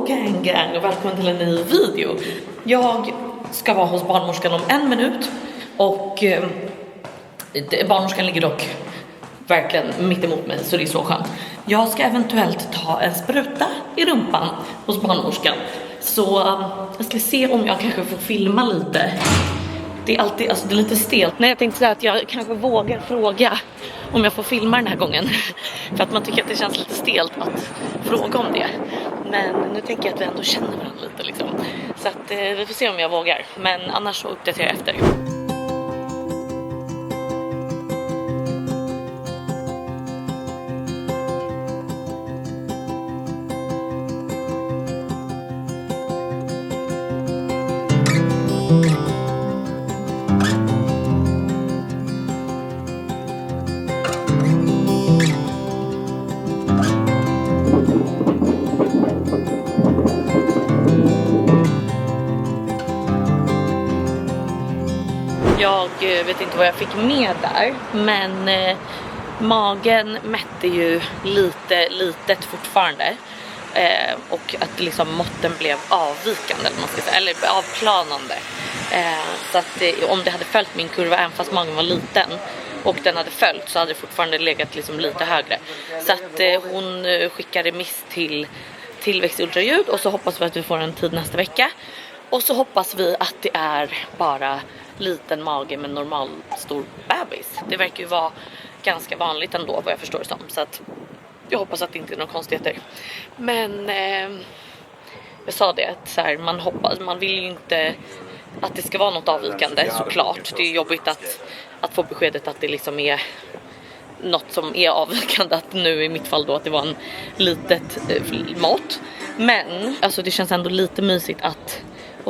gang och välkommen till en ny video. Jag ska vara hos barnmorskan om 1 minut och barnmorskan ligger dock verkligen mitt emot mig, så det är så skönt. Jag ska eventuellt ta en spruta i rumpan hos barnmorskan, så jag ska se om jag kanske får filma lite. Det är alltid, alltså det är lite stelt. Nej, jag tänkte säga att jag kanske vågar fråga om jag får filma den här gången. För att man tycker att det känns lite stelt att fråga om det. Men nu tänker jag att vi ändå känner varandra lite liksom. Så att vi får se om jag vågar. Men annars så uppdaterar jag efter. Jag vet inte vad jag fick med där, men magen mätte ju lite litet fortfarande, och att liksom måtten blev avvikande eller, man ska säga, eller avplanande, så att om det hade följt min kurva även fast magen var liten och den hade följt, så hade det fortfarande legat liksom lite högre. Så att hon skickar remiss till tillväxtultraljud, och så hoppas vi att vi får en tid nästa vecka. Och så hoppas vi att det är bara liten mage med normal stor bebis. Det verkar ju vara ganska vanligt ändå, vad jag förstår det som. Så att jag hoppas att det inte är några konstigheter. Men jag sa det, att så här, man vill ju inte att det ska vara något avvikande, såklart. Det är jobbigt att få beskedet att det liksom är något som är avvikande, att nu i mitt fall då att det var en litet mått. Men alltså det känns ändå lite mysigt att,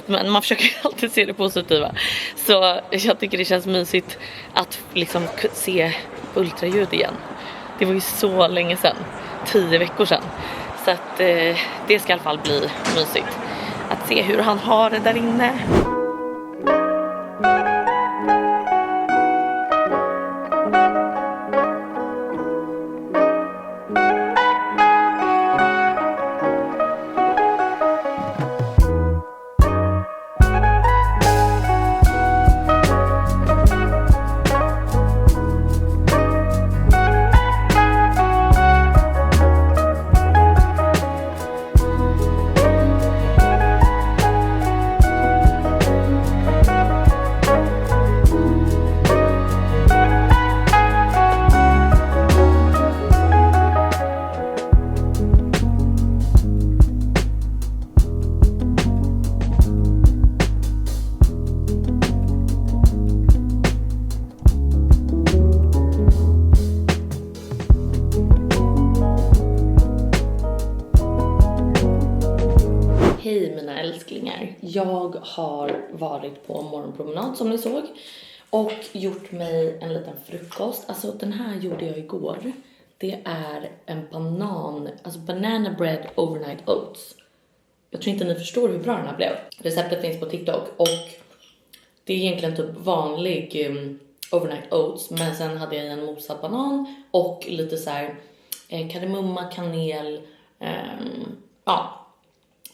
men man försöker alltid se det positiva. Så jag tycker det känns mysigt att liksom se ultraljud igen. Det var ju så länge sedan, 10 veckor sedan. Så att det ska i alla fall bli mysigt att se hur han har det där inne. Hej mina älsklingar, jag har varit på morgonpromenad som ni såg och gjort mig en liten frukost. Alltså den här gjorde jag igår. Det är en banana bread overnight oats. Jag tror inte ni förstår hur bra den här blev. Receptet finns på TikTok och det är egentligen typ vanlig overnight oats, men sen hade jag en mosad banan och lite så här kardemumma, kanel,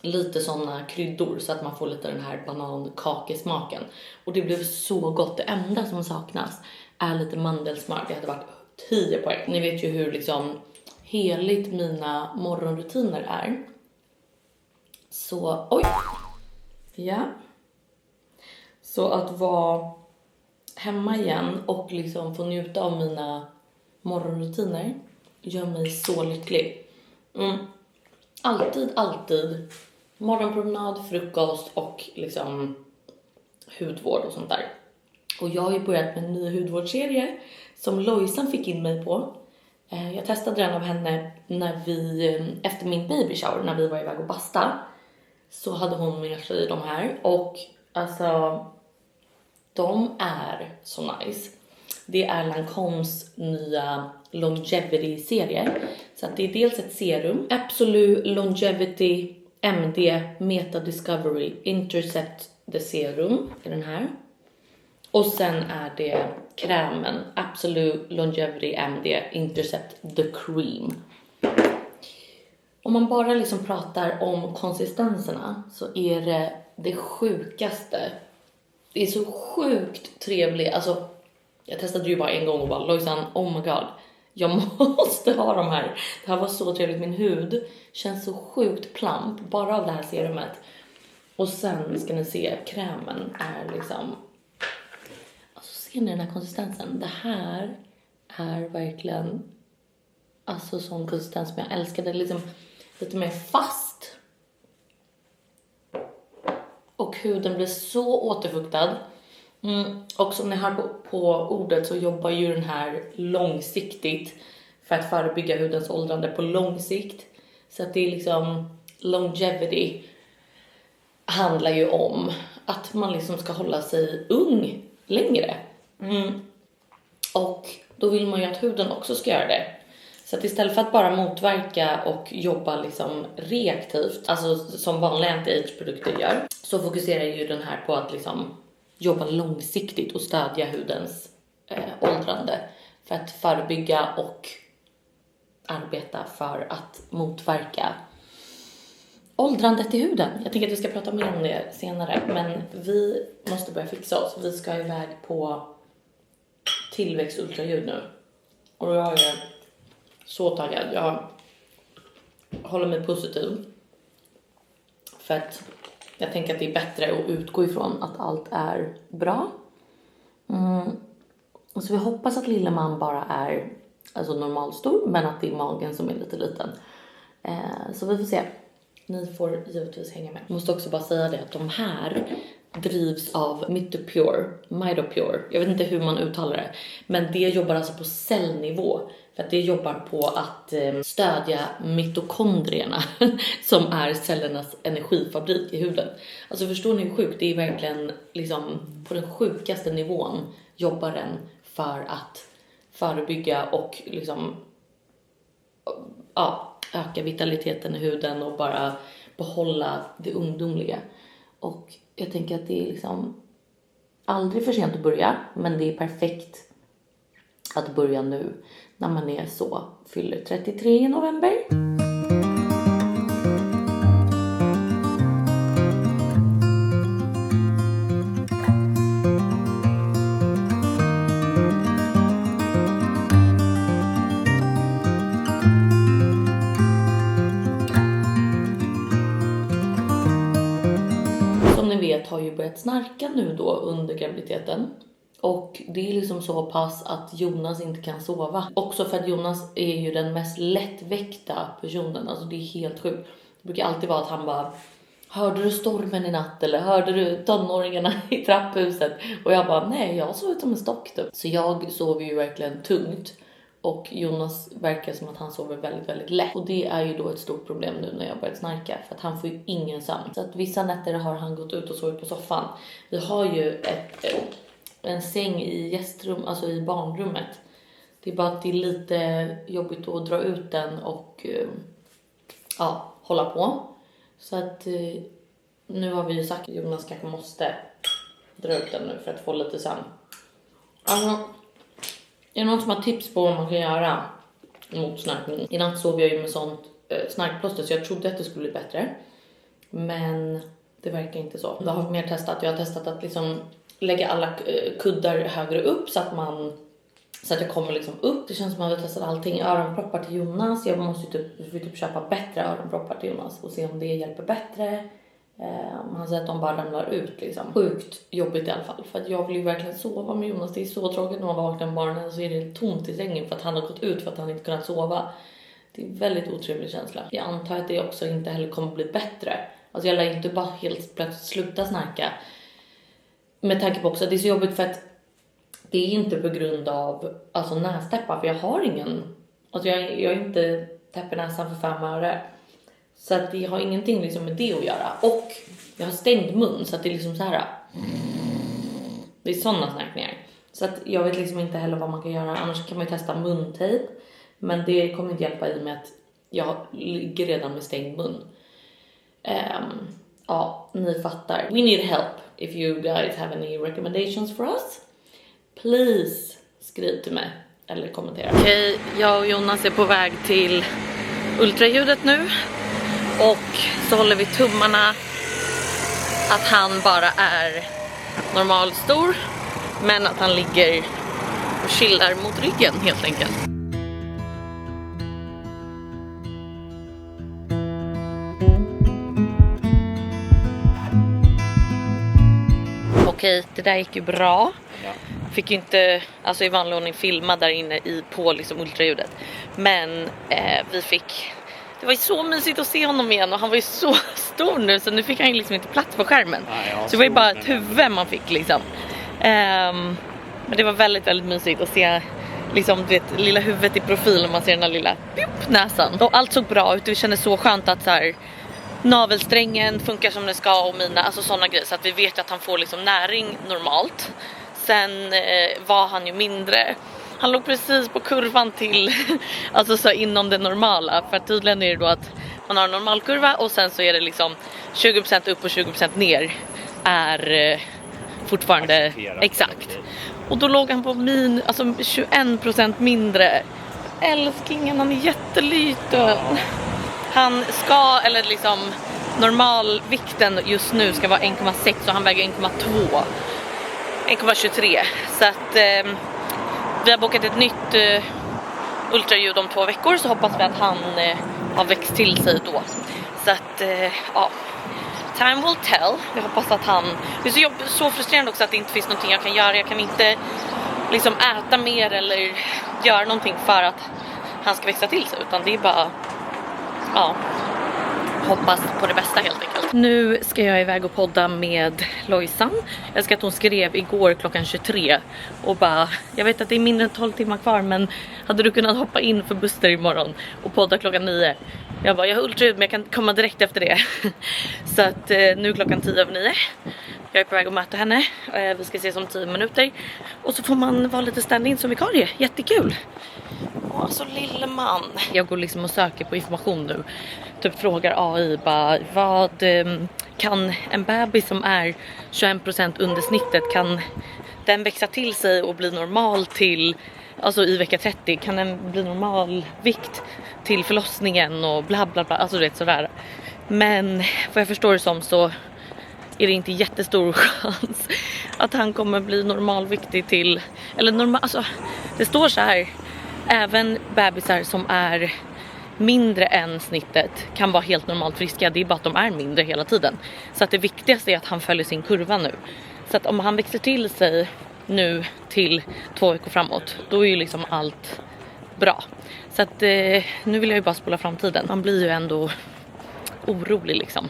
lite sådana kryddor så att man får lite den här banankakesmaken. Och det blev så gott. Det enda som saknas är lite mandelsmör. Det hade varit 10 poäng. Ni vet ju hur liksom heligt mina morgonrutiner är. Så, ja. Så att vara hemma igen och liksom få njuta av mina morgonrutiner gör mig så lycklig. Alltid morgonpromenad, frukost och liksom hudvård och sånt där. Och jag har ju börjat med en ny hudvårdsserie som Lojsan fick in mig på. Jag testade den av henne när efter min baby shower, när vi var iväg och basta. Så hade hon med sig de här. Och alltså, de är så nice. Det är Lancomes nya Longevity-serie. Så att det är dels ett serum. Absolute Longevity MD Meta Discovery Intercept the Serum. Är den här. Och sen är det krämen Absolute Longevity MD Intercept the Cream. Om man bara liksom pratar om konsistenserna så är det sjukaste. Det är så sjukt trevligt. Alltså, jag testade ju bara en gång och bara, Lojsan, oh my god. Jag måste ha de här. Det här var så trevligt. Min hud känns så sjukt plump bara av det här serumet. Och sen ska ni se, krämen är liksom... Alltså ser ni den här konsistensen? Det här är verkligen... Alltså sån konsistens som jag älskar. Det är liksom lite mer fast. Och huden blir så återfuktad. Och som ni hör på ordet så jobbar ju den här långsiktigt. För att förebygga hudens åldrande på lång sikt. Så att det är liksom longevity. Handlar ju om att man liksom ska hålla sig ung längre. Och då vill man ju att huden också ska göra det. Så att istället för att bara motverka och jobba liksom reaktivt, alltså som vanliga anti-age-produkter gör, så fokuserar ju den här på att liksom jobba långsiktigt och stödja hudens åldrande. För att förebygga och arbeta för att motverka åldrandet i huden. Jag tänker att vi ska prata mer om det senare. Men vi måste börja fixa oss. Vi ska iväg på tillväxtultraljud nu. Och jag är så taggad. Jag håller mig positiv. För att jag tänker att det är bättre att utgå ifrån att allt är bra. Och så vi hoppas att lille man bara är alltså normalstor. Men att det är magen som är lite liten. Så vi får se. Ni får givetvis hänga med. Jag måste också bara säga det att de här drivs av Mitopure. Jag vet inte hur man uttalar det. Men det jobbar alltså på cellnivå. För att det jobbar på att stödja mitokondrierna som är cellernas energifabrik i huden. Alltså förstår ni hur sjukt? Det är verkligen liksom på den sjukaste nivån jobbar den för att förebygga och liksom öka vitaliteten i huden och bara behålla det ungdomliga. Och jag tänker att det är liksom aldrig för sent att börja, men det är perfekt att börja nu när man är så fyller 33 i november. Har ju börjat snarka nu då under graviditeten. Och det är liksom så pass att Jonas inte kan sova. Också för att Jonas är ju den mest lättväckta personen. Alltså det är helt sjukt. Det brukar alltid vara att han bara: hörde du stormen i natt? Eller hörde du tonåringarna i trapphuset? Och jag bara: nej, jag sov som en stock typ. Så jag sover ju verkligen tungt. Och Jonas verkar som att han sover väldigt, väldigt lätt. Och det är ju då ett stort problem nu när jag börjat snarka. För att han får ju ingen sömn. Så att vissa nätter har han gått ut och sovit på soffan. Vi har ju en säng i gästrum, alltså i barnrummet. Det är bara att det är lite jobbigt att dra ut den och hålla på. Så att nu har vi ju sagt att Jonas kanske måste dra ut den nu för att få lite sömn. Alltså, är det någon som har tips på vad man kan göra mot snarkning? I natt sov jag ju med sånt snarkplåster så jag trodde att det skulle bli bättre. Men det verkar inte så. Jag har mer testat. Jag har testat att liksom lägga alla kuddar högre upp så att jag kommer liksom upp. Det känns som att jag har testat allting. Öronproppar till Jonas. Jag måste typ köpa bättre öronproppar till Jonas och se om det hjälper bättre. Han säger att de bara ramlar ut liksom. Sjukt jobbigt i alla fall. För att jag vill ju verkligen sova med Jonas. Det är så tråkigt när man vaknar med barnen så är det tomt i sängen för att han har gått ut för att han inte kunnat sova. Det är en väldigt otrevlig känsla. Jag antar att det också inte heller kommer bli bättre. Alltså jag lär inte bara helt plötsligt sluta snarka. Med tanke på också att det är så jobbigt för att det är inte på grund av alltså nästäppa. För jag har ingen. Alltså jag är inte täpper näsan för 5 öre. Så att det har ingenting liksom med det att göra. Och jag har stängd mun så att det är liksom så här. Det är sådana snarkningar. Så att jag vet liksom inte heller vad man kan göra. Annars kan man ju testa muntejp. Men det kommer inte hjälpa i och med att jag ligger redan med stängd mun. Ja, ni fattar. We need help. If you guys have any recommendations for us, please skriv till mig eller kommentera. Okej, jag och Jonas är på väg till ultraljudet nu. Och så håller vi tummarna att han bara är normalstor, men att han ligger och chillar mot ryggen helt enkelt. Okej, det där gick ju bra. Fick ju inte, alltså i vanlig ordning, filma där inne på liksom ultraljudet. Men vi fick, det var ju så mysigt att se honom igen, och han var ju så stor nu, så nu fick han ju liksom inte plats på skärmen. Så det var ju bara ett huvud man fick liksom. Men det var väldigt, väldigt mysigt att se liksom, du vet, lilla huvudet i profil, och man ser den där lilla näsan. Och allt såg bra ut, det kändes så skönt att så här, navelsträngen funkar som den ska, och mina, alltså sådana grejer, så att vi vet att han får liksom näring normalt. Sen var han ju mindre. Han låg precis på kurvan till, alltså så inom det normala. För tydligen är det då att man har en normalkurva, och sen så är det liksom 20% upp och 20% ner är fortfarande exakt. Och då låg han på alltså 21% mindre. Älsklingen, han är jätteliten. Han ska, eller liksom normalvikten just nu ska vara 1,6, och han väger 1,2. 1,23. Så att vi har bokat ett nytt ultraljud om 2 veckor, så hoppas vi att han har växt till sig då. Så att ja, time will tell. Vi hoppas att han, det är så frustrerande också att det inte finns någonting jag kan göra. Jag kan inte liksom äta mer eller göra någonting för att han ska växa till sig, utan det är bara, ja, hoppas på det bästa helt enkelt. Nu ska jag iväg och podda med Lojsan. Jag ska att hon skrev igår klockan 23 och bara, jag vet att det är mindre än 12 timmar kvar, men hade du kunnat hoppa in för Buster imorgon och podda klockan 9? Jag bara, jag har ultraljud men jag kan komma direkt efter det. Så att nu klockan 10:09. Jag är på väg att möta henne. Vi ska ses om 10 minuter. Och så får man vara lite stand-in som vikarie. Jättekul. Åh, så lille man. Jag går liksom och söker på information nu. Typ frågar AI bara, vad kan en bebis som är 21% under snittet, kan den växa till sig och bli normal till, alltså i vecka 30, kan den bli normal vikt till förlossningen och bla bla bla, alltså rätt sådär. Men vad jag förstår det som så är det inte jättestor chans att han kommer bli normalviktig till, eller normal, alltså det står så här, även bebisar som är mindre än snittet kan vara helt normalt friska. Det är bara att de är mindre hela tiden. Så att det viktigaste är att han följer sin kurva nu. Så att om han växer till sig nu till 2 veckor framåt, då är ju liksom allt bra. Så att nu vill jag ju bara spola framtiden. Man blir ju ändå orolig liksom.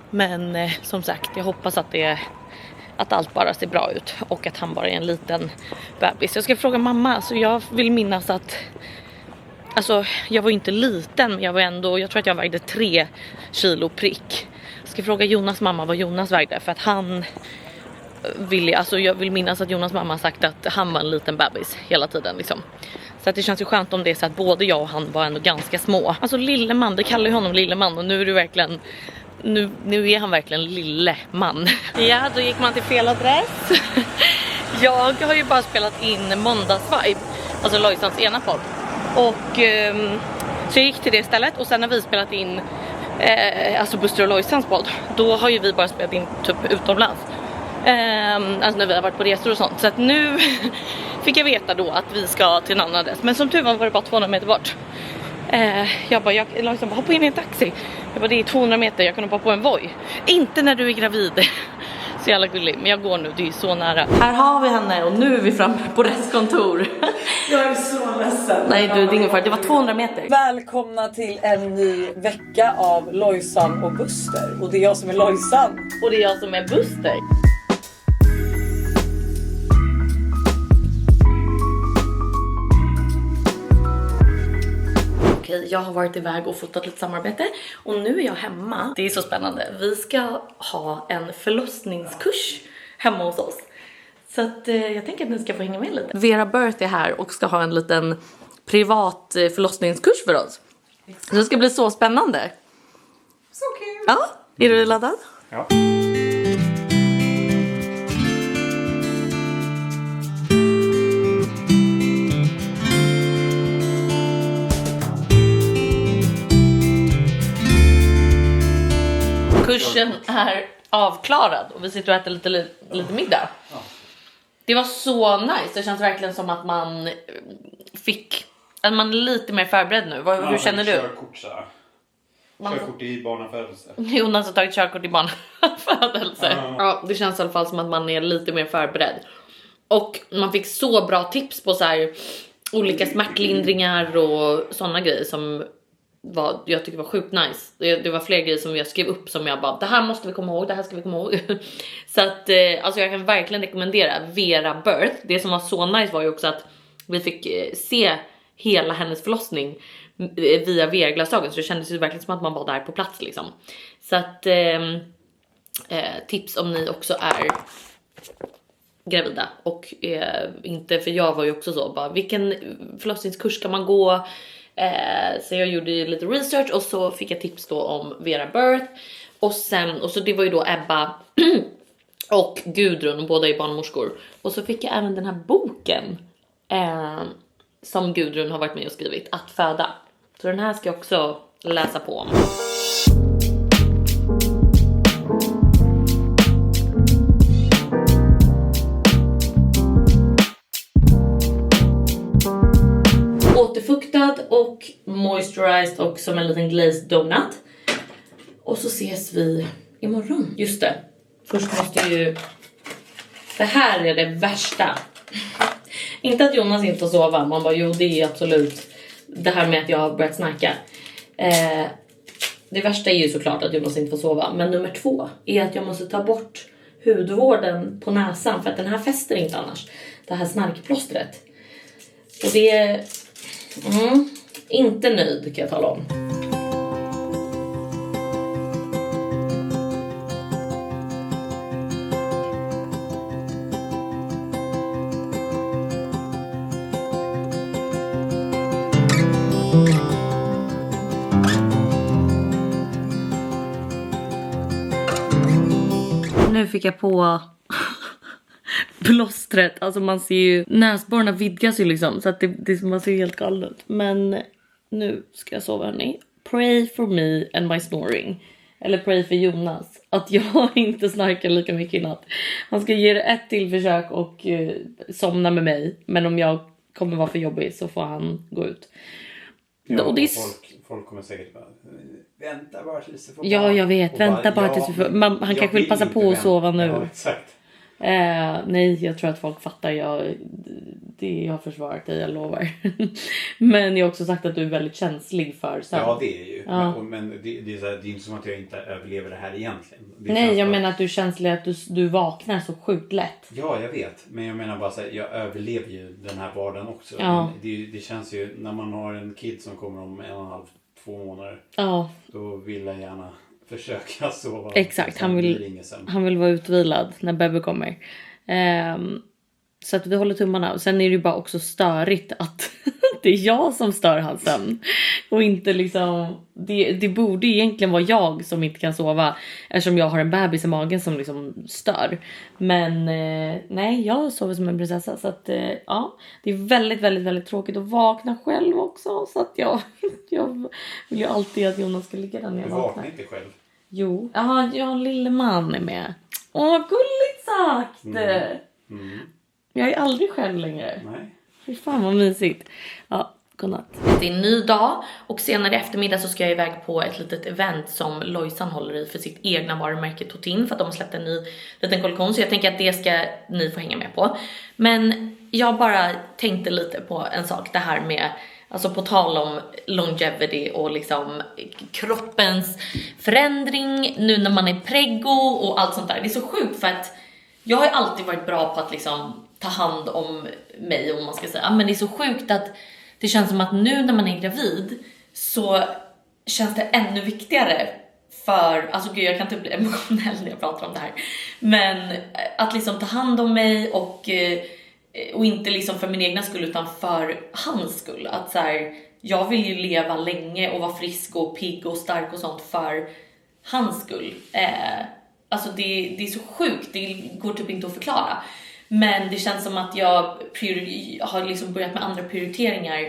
Men som sagt, jag hoppas att allt bara ser bra ut och att han bara är en liten bebis. Jag ska fråga mamma, så jag vill minnas att, alltså jag var ju inte liten, men jag var ändå, jag tror att jag vägde 3 kilo prick. Jag ska fråga Jonas mamma vad Jonas vägde, för att han vill, alltså jag vill minnas att Jonas mamma har sagt att han var en liten bebis hela tiden liksom. Så att det känns ju skönt om det är så att både jag och han var ändå ganska små. Alltså lilleman, det kallar ju honom lilleman, och nu är det verkligen, nu är han verkligen lille man. Ja, då gick man till fel adress. Jag har ju bara spelat in Måndagsvibe, alltså Lojsans ena podd. Och så jag gick till det stället, och sen när vi spelat in alltså Buster och Lojsans podd, då har ju vi bara spelat in typ utomlands. Alltså när vi har varit på resor och sånt. Så att nu fick jag veta då att vi ska till en annan adress. Men som tur var det bara 200 meter bort. Jag bara, Lojsan bara, hoppa in i en taxi. Jag bara, det är 200 meter, jag kan hoppa på en Voi. Inte när du är gravid. Så jävla gullig, men jag går nu, det är ju så nära. Här har vi henne, och nu är vi framme på restkontor. Jag är så ledsen. Nej du, det är ingen fara, det var 200 meter. Välkomna till en ny vecka av Lojsan och Buster. Och det är jag som är Lojsan. Och det är jag som är Buster. Okej, jag har varit iväg och fotat lite samarbete, och nu är jag hemma. Det är så spännande. Vi ska ha en förlossningskurs hemma hos oss. Så att jag tänker att ni ska få hänga med lite. Vera Birth är här och ska ha en liten privat förlossningskurs för oss. Så det ska bli så spännande. Så kul. Ja, är du laddad? Ja. kursen är avklarad och vi sitter och äter lite middag. Ja. Det var så nice. Det känns verkligen som att man fick... Att man är lite mer förberedd nu. Hur känner du? Körkort i barnafödelse. Jonas har tagit körkort i barnafödelse. Ja, det känns i alla fall som att man är lite mer förberedd. Och man fick så bra tips på så här olika smärtlindringar och sådana grejer som jag tycker var sjukt nice. Det var fler grejer som jag skrev upp som jag bara, det här måste vi komma ihåg, det här ska vi komma ihåg. Så att alltså jag kan verkligen rekommendera Vera Birth. Det som var så nice var ju också att vi fick se hela hennes förlossning via VR-glasögon, så det kändes ju verkligen som att man var där på plats liksom. Så att tips om ni också är gravida och inte, för jag var ju också så bara, vilken förlossningskurs ska man gå? Så jag gjorde lite research och så fick jag tips då om Vera Birth och så det var ju då Ebba och Gudrun, och båda är barnmorskor, och så fick jag även den här boken som Gudrun har varit med och skrivit, Att föda. Så den här ska jag också läsa på om. Återfuktad och moisturized och som en liten glazed donut. Och så ses vi imorgon. Just det. Först måste ju... Det här är det värsta. Inte att Jonas inte får sova. Man bara, jo det är absolut det här med att jag har börjat snacka. Det värsta är ju såklart att Jonas inte får sova. Men nummer 2 är att jag måste ta bort hudvården på näsan. För att den här fäster inte annars. Det här snarkplåstret. Och det är... inte nöjd kan jag tala om. Nu fick jag på plåstret. Alltså man ser ju, näsborrarna vidgas ju liksom. Så att man ser helt galet ut. Men nu ska jag sova, hörni. Pray for me and my snoring. Eller pray för Jonas. Att jag inte snarkar lika mycket i natt. Han ska ge det ett till försök och somna med mig. Men om jag kommer vara för jobbig så får han gå ut. Ja, och folk kommer säkert bara... Vänta bara tills du får barn. Ja, jag vet. Vänta bara tills du får... Han kanske vill passa på att sova nu. Ja, exakt. Nej, jag tror att folk fattar. Jag har försvarat dig, jag lovar. Men jag har också sagt att du är väldigt känslig för sömn. Ja, det är ju. Ja. Men det är så här, det är inte som att jag inte överlever det här egentligen. Nej, jag menar att du är känslig, att du vaknar så sjukt lätt. Ja, jag vet. Men jag menar bara så här, jag överlever ju den här vardagen också. Ja. Det känns ju, när man har en kid som kommer om 1,5-2 månader. Ja. Då vill jag gärna försöka sova. Exakt, han vill vara utvilad när Bebbe kommer. Så att vi håller tummarna. Och sen är det ju bara också störigt att det är jag som stör hans sömn. Och inte liksom... Det borde egentligen vara jag som inte kan sova. Eftersom jag har en bebis i magen som liksom stör. Men nej, jag sover som en prinsessa. Så att ja, det är väldigt, väldigt, väldigt tråkigt att vakna själv också. Så att jag vill ju alltid att Jonas ska ligga där när jag vaknar. Du vaknar inte själv? Jo. Ja, lille man är med. Åh, gulligt sagt! Jag är aldrig själv längre. Nej. Fy fan vad mysigt. Ja, godnatt. Det är en ny dag och senare i eftermiddag så ska jag iväg på ett litet event som Lojsan håller i för sitt egna varumärke Totin, för att de har släppt en ny liten kollektion, så jag tänker att det ska ni få hänga med på. Men jag bara tänkte lite på en sak, det här med, alltså på tal om longevity och liksom kroppens förändring nu när man är preggo och allt sånt där. Det är så sjukt för att jag har alltid varit bra på att liksom ta hand om mig, om man ska säga. Men det är så sjukt att det känns som att nu när man är gravid så känns det ännu viktigare för, alltså gud, jag kan inte bli emotionell när jag pratar om det här. Men att liksom ta hand om mig och inte liksom för min egna skull utan för hans skull. Att så här, jag vill ju leva länge och vara frisk och pigg och stark och sånt för hans skull. Alltså det är så sjukt, det går typ inte att förklara. Men det känns som att jag har liksom börjat med andra prioriteringar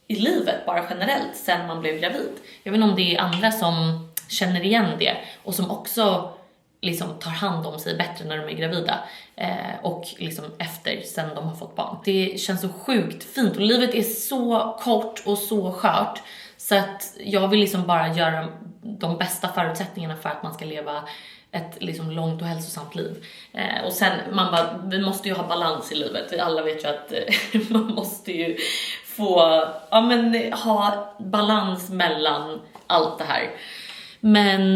i livet bara generellt sen man blev gravid. Jag vet inte om det är andra som känner igen det och som också liksom tar hand om sig bättre när de är gravida och liksom efter sen de har fått barn. Det känns så sjukt fint och livet är så kort och så skört så att jag vill liksom bara göra de bästa förutsättningarna för att man ska leva ett liksom långt och hälsosamt liv. Och sen vi måste ju ha balans i livet. Vi alla vet ju att man måste ju få ha balans mellan allt det här. Men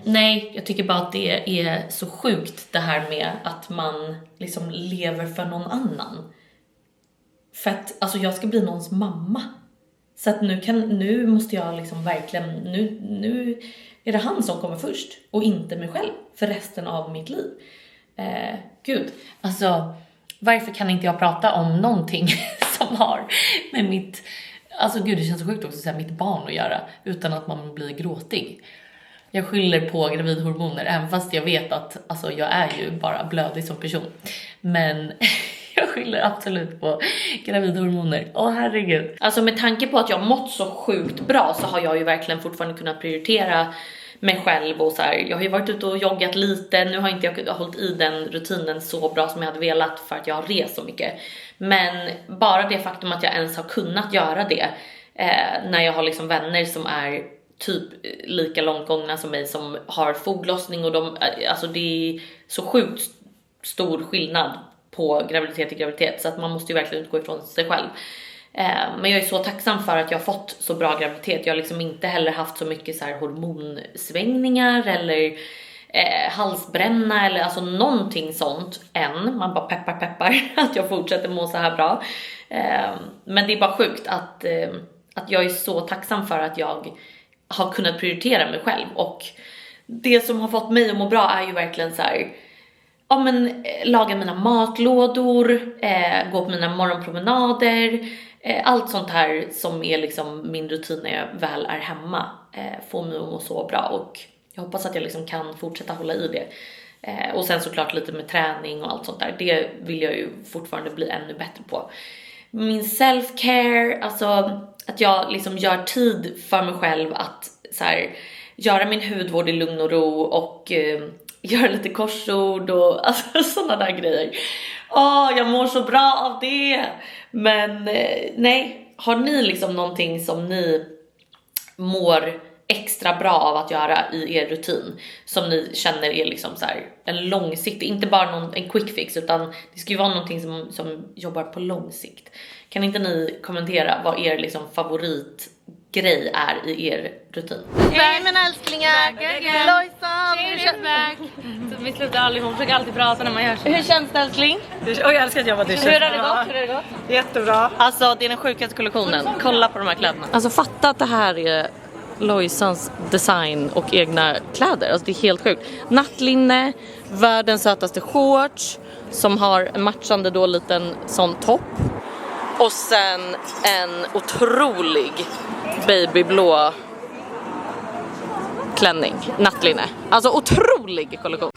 nej, jag tycker bara att det är så sjukt det här med att man liksom lever för någon annan. För att alltså jag ska bli någons mamma. Så att nu måste jag liksom verkligen, nu är det han som kommer först och inte mig själv för resten av mitt liv. Gud, alltså varför kan inte jag prata om någonting som har med mitt, alltså gud det känns så sjukt också att säga mitt barn att göra utan att man blir gråtig. Jag skyller på gravidhormoner även fast jag vet att alltså, jag är ju bara blödig som person. Men jag skyller absolut på gravidhormoner. Åh herregud. Alltså med tanke på att jag mått så sjukt bra så har jag ju verkligen fortfarande kunnat prioritera mig själv och så här. Jag har ju varit ute och joggat lite. Nu har inte jag hållit i den rutinen så bra som jag hade velat för att jag har rest så mycket. Men bara det faktum att jag ens har kunnat göra det när jag har liksom vänner som är typ lika långt gångna som mig som har foglossning och alltså det är så sjukt stor skillnad på graviditet till graviditet så att man måste ju verkligen utgå ifrån sig själv. Men jag är så tacksam för att jag har fått så bra graviditet. Jag har liksom inte heller haft så mycket så här hormonsvängningar eller halsbränna eller alltså någonting sånt än. Man bara peppar att jag fortsätter må så här bra. Men det är bara sjukt att jag är så tacksam för att jag har kunnat prioritera mig själv. Och det som har fått mig att må bra är ju verkligen så här, laga mina matlådor, gå på mina morgonpromenader, allt sånt här som är liksom min rutin när jag väl är hemma, får mig att må så bra och jag hoppas att jag liksom kan fortsätta hålla i det. Och sen såklart lite med träning och allt sånt där, det vill jag ju fortfarande bli ännu bättre på. Min self-care, alltså att jag liksom gör tid för mig själv att så här, göra min hudvård i lugn och ro och göra lite korsord och alltså, sådana där grejer. Jag mår så bra av det. Men nej, har ni liksom någonting som ni mår extra bra av att göra i er rutin som ni känner är liksom så här en långsiktig, inte bara en quick fix utan det ska ju vara någonting som jobbar på lång sikt. Kan inte ni kommentera vad er liksom favoritgrej är i er rutin? Hej mina älsklingar! Lojsan! Vi slutar aldrig, hon försöker alltid prata när man gör så. Hur känns det älskling? Jag älskar att jobba till. Hur har det gått? Jättebra. Alltså det är den sjukaste kollektionen. Kolla på de här kläderna. Alltså fatta att det här är Lojsans design och egna kläder. Alltså det är helt sjukt. Nattlinne, världens sötaste shorts som har en matchande då liten sån topp. Och sen en otrolig babyblå klänning, nattlinne. Alltså otrolig kollektion.